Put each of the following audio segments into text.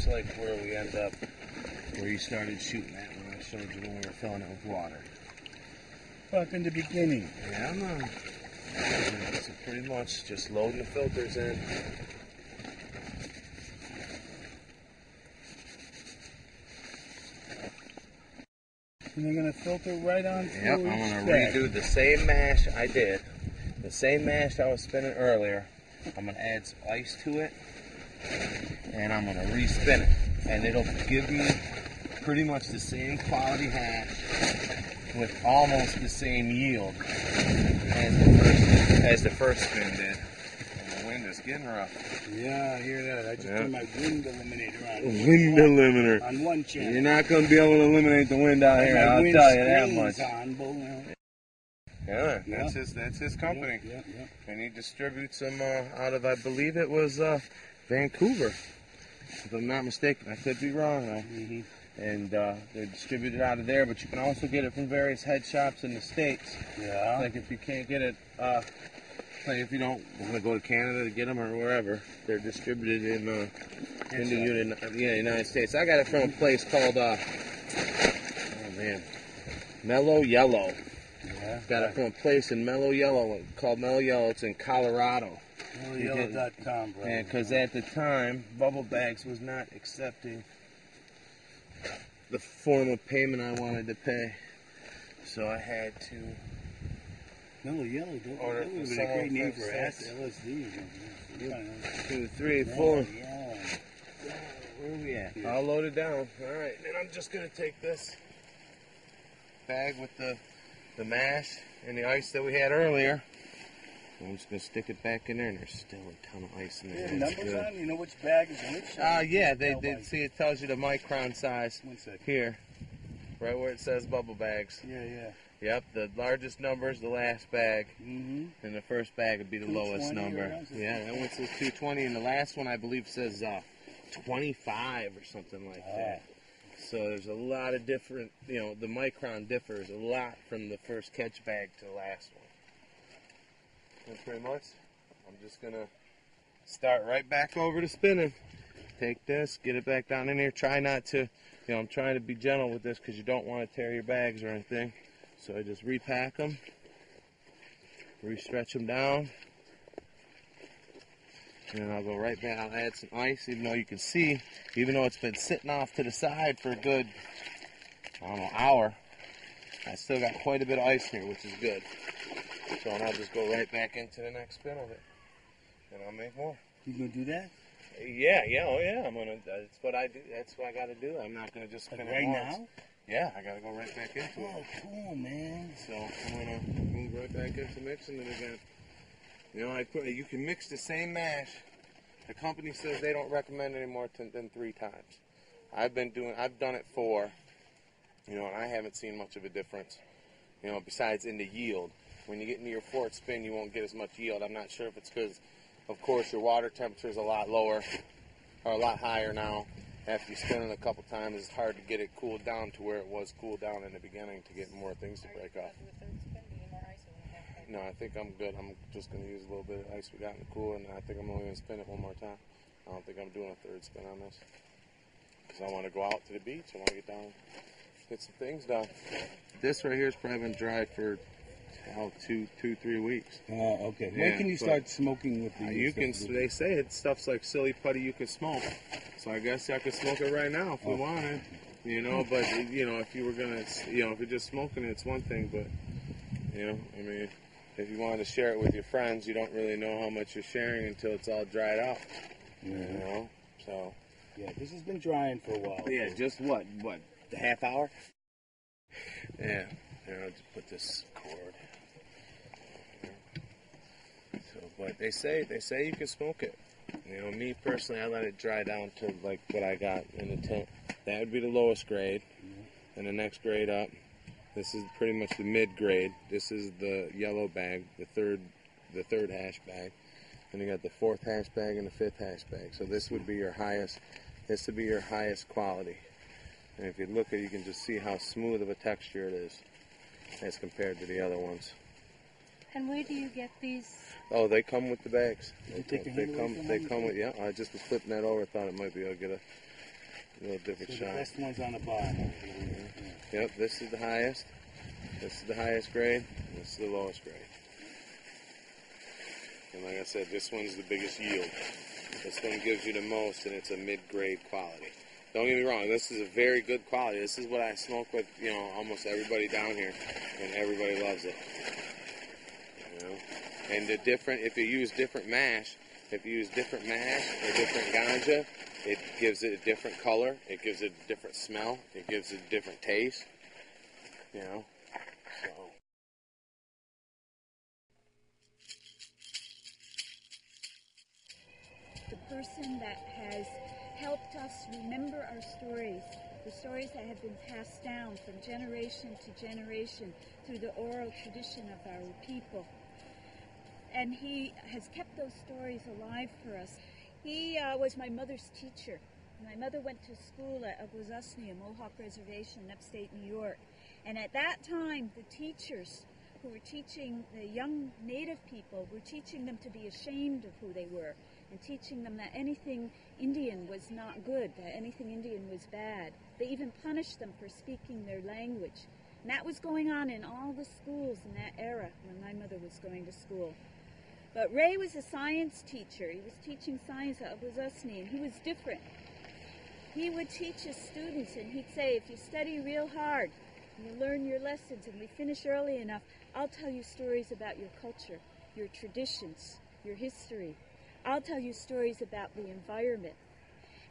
much like where we end up, where you started shooting at when I showed you when we were filling it with water. Fuck in the beginning. Yeah, man. So pretty much just loading the filters in. And you're going to filter right on through. Yep, I'm going to redo the same mash I did. The same mash I was spinning earlier. I'm going to add some ice to it. And I'm going to respin it. And it'll give me pretty much the same quality hash with almost the same yield as the first spin did. And the wind is getting rough. Yeah, I hear that. I just turned my wind eliminator on. Wind eliminator. On one channel. You're not going to be able to eliminate the wind out here, I'll tell you that much. Yeah, that's his company. Yeah. And he distributes them out of, I believe it was Vancouver, if I'm not mistaken. I could be wrong. And they're distributed out of there, but you can also get it from various head shops in the States. Yeah. Like if you can't get it, like if you don't want to go to Canada to get them or wherever, they're distributed in the United States. I got it from a place called, Mellow Yellow. Yeah. Got it from a place in Mellow Yellow called Mellow Yellow. It's in Colorado. MellowYellow.com, bro. And because at the time, Bubble Bags was not accepting the form of payment I wanted to pay, so I had to. Mellow Yellow, that would have been a great name for LSD. 2, 3, 4. Where are we at? I'll load it down. All right, then I'm just gonna take this bag with the mash and the ice that we had earlier. I'm just gonna stick it back in there, and there's still a ton of ice in there. Numbers on? You know which bag is which? Yeah, they see it tells you the micron size. 1 second. Here, right where it says Bubble Bags. Yeah. Yep, the largest number is the last bag, and the first bag would be the lowest number. Yeah, that one says 220, and the last one I believe says 25 or something like that. So there's a lot of different, the micron differs a lot from the first catch bag to the last one. And pretty much, I'm just going to start right back over to spinning. Take this, get it back down in here. Try not to, I'm trying to be gentle with this because you don't want to tear your bags or anything. So I just repack them, re-stretch them down, and then I'll go right back. I'll add some ice, even though you can see, even though it's been sitting off to the side for a good, hour, I still got quite a bit of ice here, which is good. So I'll just go right back into the next spin of it, and I'll make more. You gonna do that? Yeah, I'm gonna. That's what I do. That's what I got to do. I'm not gonna just spin it right once. now. Yeah, I gotta go right back into it. Oh, cool, man. So I'm gonna move right back into mixing it again. You can mix the same mash. The company says they don't recommend any more than 3 times. I've done it 4. And I haven't seen much of a difference. Besides in the yield. When you get into your 4th spin, you won't get as much yield. I'm not sure if it's because, of course, your water temperature is a lot lower, or a lot higher now. After you spin it a couple times, it's hard to get it cooled down to where it was cooled down in the beginning to get more things to break off. No, I think I'm good. I'm just going to use a little bit of ice we got in the cooler, and I think I'm only going to spin it one more time. I don't think I'm doing a 3rd spin on this. Because I want to go out to the beach. I want to get down, get some things done. This right here has probably been dry for 2, 3 weeks. Oh, okay. Yeah, when can you start smoking with the? They say it's stuff's like silly putty you can smoke. So I guess I could smoke it right now if we wanted. But if you were gonna, if you're just smoking it, it's one thing. But if you wanted to share it with your friends, you don't really know how much you're sharing until it's all dried out. So. Yeah, this has been drying for a while. Yeah, just what, a half hour? Yeah. I'll just put this cord. So, but they say you can smoke it. Me personally, I let it dry down to like what I got in the tent. That would be the lowest grade, and the next grade up. This is pretty much the mid grade. This is the yellow bag, the third hash bag, and you got the 4th hash bag and the 5th hash bag. So this would be your highest. This would be your highest quality. And if you look at it, you can just see how smooth of a texture it is as compared to the other ones. And where do you get these? Oh, they come with the bags. They come with, yeah. I just was flipping that over. Thought it might be able to get A little different So shot. the best one's on the bottom. Yep, this is the highest. This is the highest grade. This is the lowest grade. And like I said, this one's the biggest yield. This one gives you the most, and it's a mid-grade quality. Don't get me wrong, this is a very good quality. This is what I smoke with, you know, almost everybody down here, and everybody loves it. You know, and the different, if you use different mash, or different ganja, it gives it a different color. It gives it a different smell. It gives it a different taste. You know, so. The person that has helped us remember our stories, the stories that have been passed down from generation to generation through the oral tradition of our people. And he has kept those stories alive for us. He was my mother's teacher. My mother went to school at Akwesasne, a Mohawk reservation in upstate New York. And at that time, the teachers who were teaching the young Native people were teaching them to be ashamed of who they were, and teaching them that anything Indian was not good, that anything Indian was bad. They even punished them for speaking their language. And that was going on in all the schools in that era when my mother was going to school. But Ray was a science teacher. He was teaching science at Akwesasne, and he was different. He would teach his students, and he'd say, if you study real hard, and you learn your lessons, and we finish early enough, I'll tell you stories about your culture, your traditions, your history. I'll tell you stories about the environment.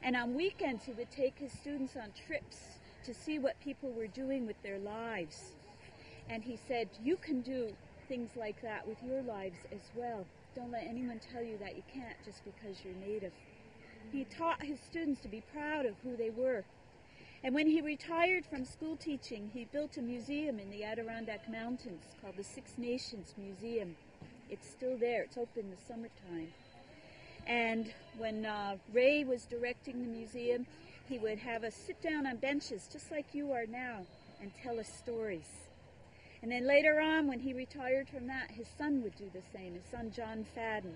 And on weekends, he would take his students on trips to see what people were doing with their lives. And he said, you can do things like that with your lives as well. Don't let anyone tell you that you can't just because you're Native. He taught his students to be proud of who they were. And when he retired from school teaching, he built a museum in the Adirondack Mountains called the Six Nations Museum. It's still there. It's open in the summertime. And when Ray was directing the museum, he would have us sit down on benches just like you are now and tell us stories. And then later on, when he retired from that, his son would do the same, his son John Fadden.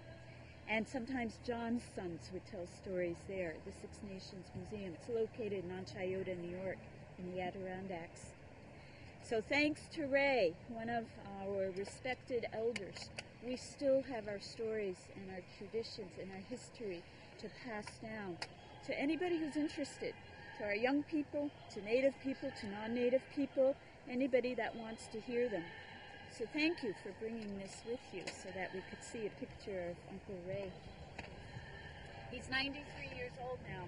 And sometimes John's sons would tell stories there at the Six Nations Museum. It's located in Onchayota, New York, in the Adirondacks. So thanks to Ray, one of our respected elders, we still have our stories and our traditions and our history to pass down to anybody who's interested, to our young people, to Native people, to non-Native people, anybody that wants to hear them. So thank you for bringing this with you so that we could see a picture of Uncle Ray. He's 93 years old now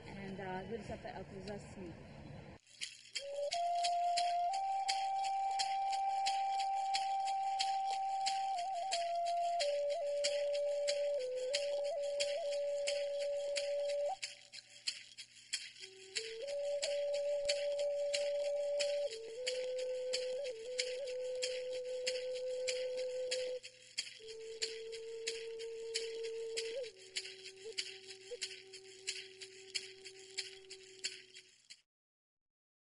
and lives up at Akwesasne.